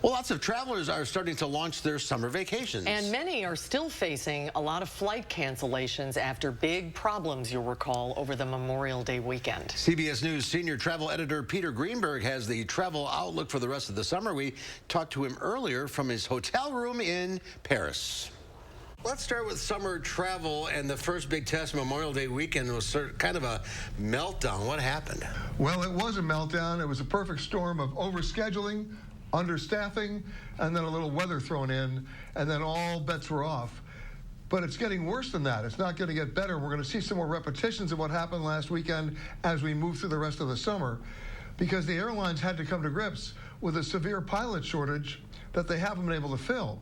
Well, lots of travelers are starting to launch their summer vacations. And many are still facing a lot of flight cancellations after big problems, you'll recall, over the Memorial Day weekend. CBS News senior travel editor Peter Greenberg has the travel outlook for the rest of the summer. We talked to him earlier from his hotel room in Paris. Let's start with summer travel, and the first big test Memorial Day weekend was kind of a meltdown. What happened? Well, it was a meltdown. It was a perfect storm of overscheduling, understaffing, and then a little weather thrown in, and then all bets were off. But it's getting worse than that. It's not going to get better. We're going to see some more repetitions of what happened last weekend as we move through the rest of the summer, because the airlines had to come to grips with a severe pilot shortage that they haven't been able to fill.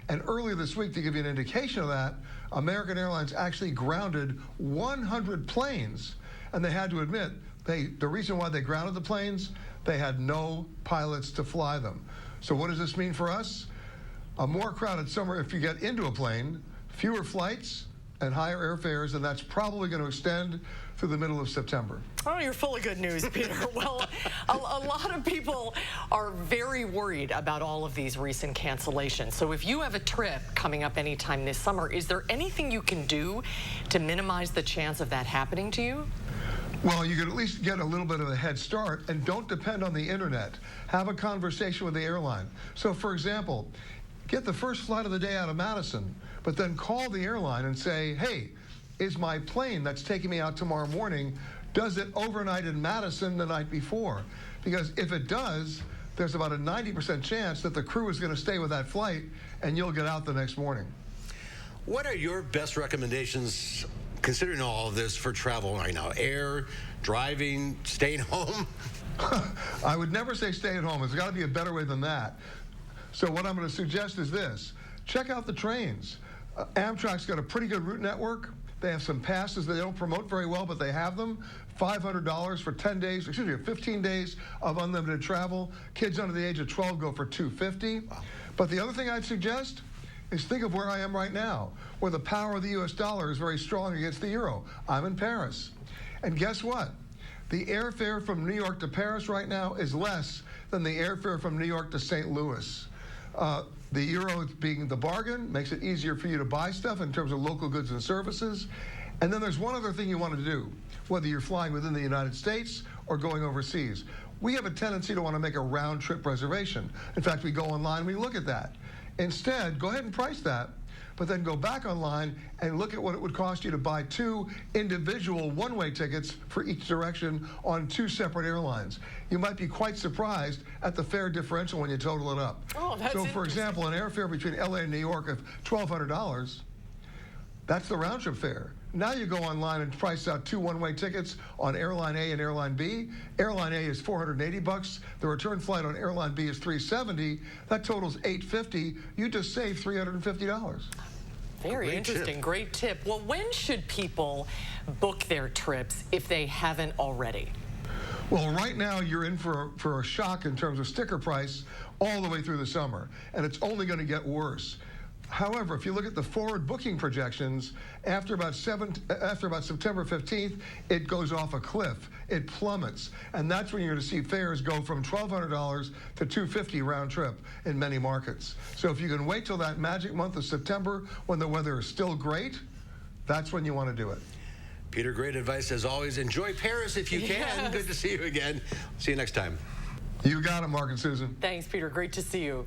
And earlier this week, to give you an indication of that, American Airlines actually grounded 100 planes. And they had to admit, the reason why they grounded the planes, they had no pilots to fly them. So what does this mean for us? A more crowded summer if you get into a plane, fewer flights, and higher airfares, and that's probably going to extend through the middle of September. Oh, you're full of good news, Peter. Well, a lot of people are very worried about all of these recent cancellations. So if you have a trip coming up anytime this summer, is there anything you can do to minimize the chance of that happening to you? Well, you can at least get a little bit of a head start, and don't depend on the internet. Have a conversation with the airline. So, for example, get the first flight of the day out of Madison, but then call the airline and say, hey, is my plane that's taking me out tomorrow morning, does it overnight in Madison the night before? Because if it does, there's about a 90% chance that the crew is going to stay with that flight, and you'll get out the next morning. What are your best recommendations, considering all of this, for travel right now? Air, driving, staying home? I would never say stay at home. There's got to be a better way than that. So what I'm going to suggest is this. Check out the trains. Amtrak's got a pretty good route network. They have some passes that they don't promote very well, but they have them. $500 for 15 days of unlimited travel. Kids under the age of 12 go for $250. Wow. But the other thing I'd suggest is think of where I am right now, where the power of the U.S. dollar is very strong against the euro. I'm in Paris. And guess what? The airfare from New York to Paris right now is less than the airfare from New York to St. Louis. The euro being the bargain makes it easier for you to buy stuff in terms of local goods and services. And then there's one other thing you want to do, whether you're flying within the United States or going overseas. We have a tendency to want to make a round-trip reservation. In fact, we go online and we look at that. Instead, go ahead and price that, but then go back online and look at what it would cost you to buy 2 individual one-way tickets for each direction on 2 separate airlines. You might be quite surprised at the fare differential when you total it up. Oh, that's so, for example, an airfare between LA and New York of $1,200, that's the round-trip fare. Now you go online and price out 2 one-way tickets on Airline A and Airline B. Airline A is $480. The return flight on Airline B is $370. That totals $850. You just saved $350. Very interesting. Great tip. Well, when should people book their trips if they haven't already? Well, right now you're in for a shock in terms of sticker price all the way through the summer, and it's only going to get worse. However, if you look at the forward booking projections, after about September 15th, it goes off a cliff. It plummets. And that's when you're going to see fares go from $1,200 to $250 round trip in many markets. So if you can wait till that magic month of September when the weather is still great, that's when you want to do it. Peter, great advice as always. Enjoy Paris if you can. Yes. Good to see you again. See you next time. You got it, Mark and Susan. Thanks, Peter. Great to see you.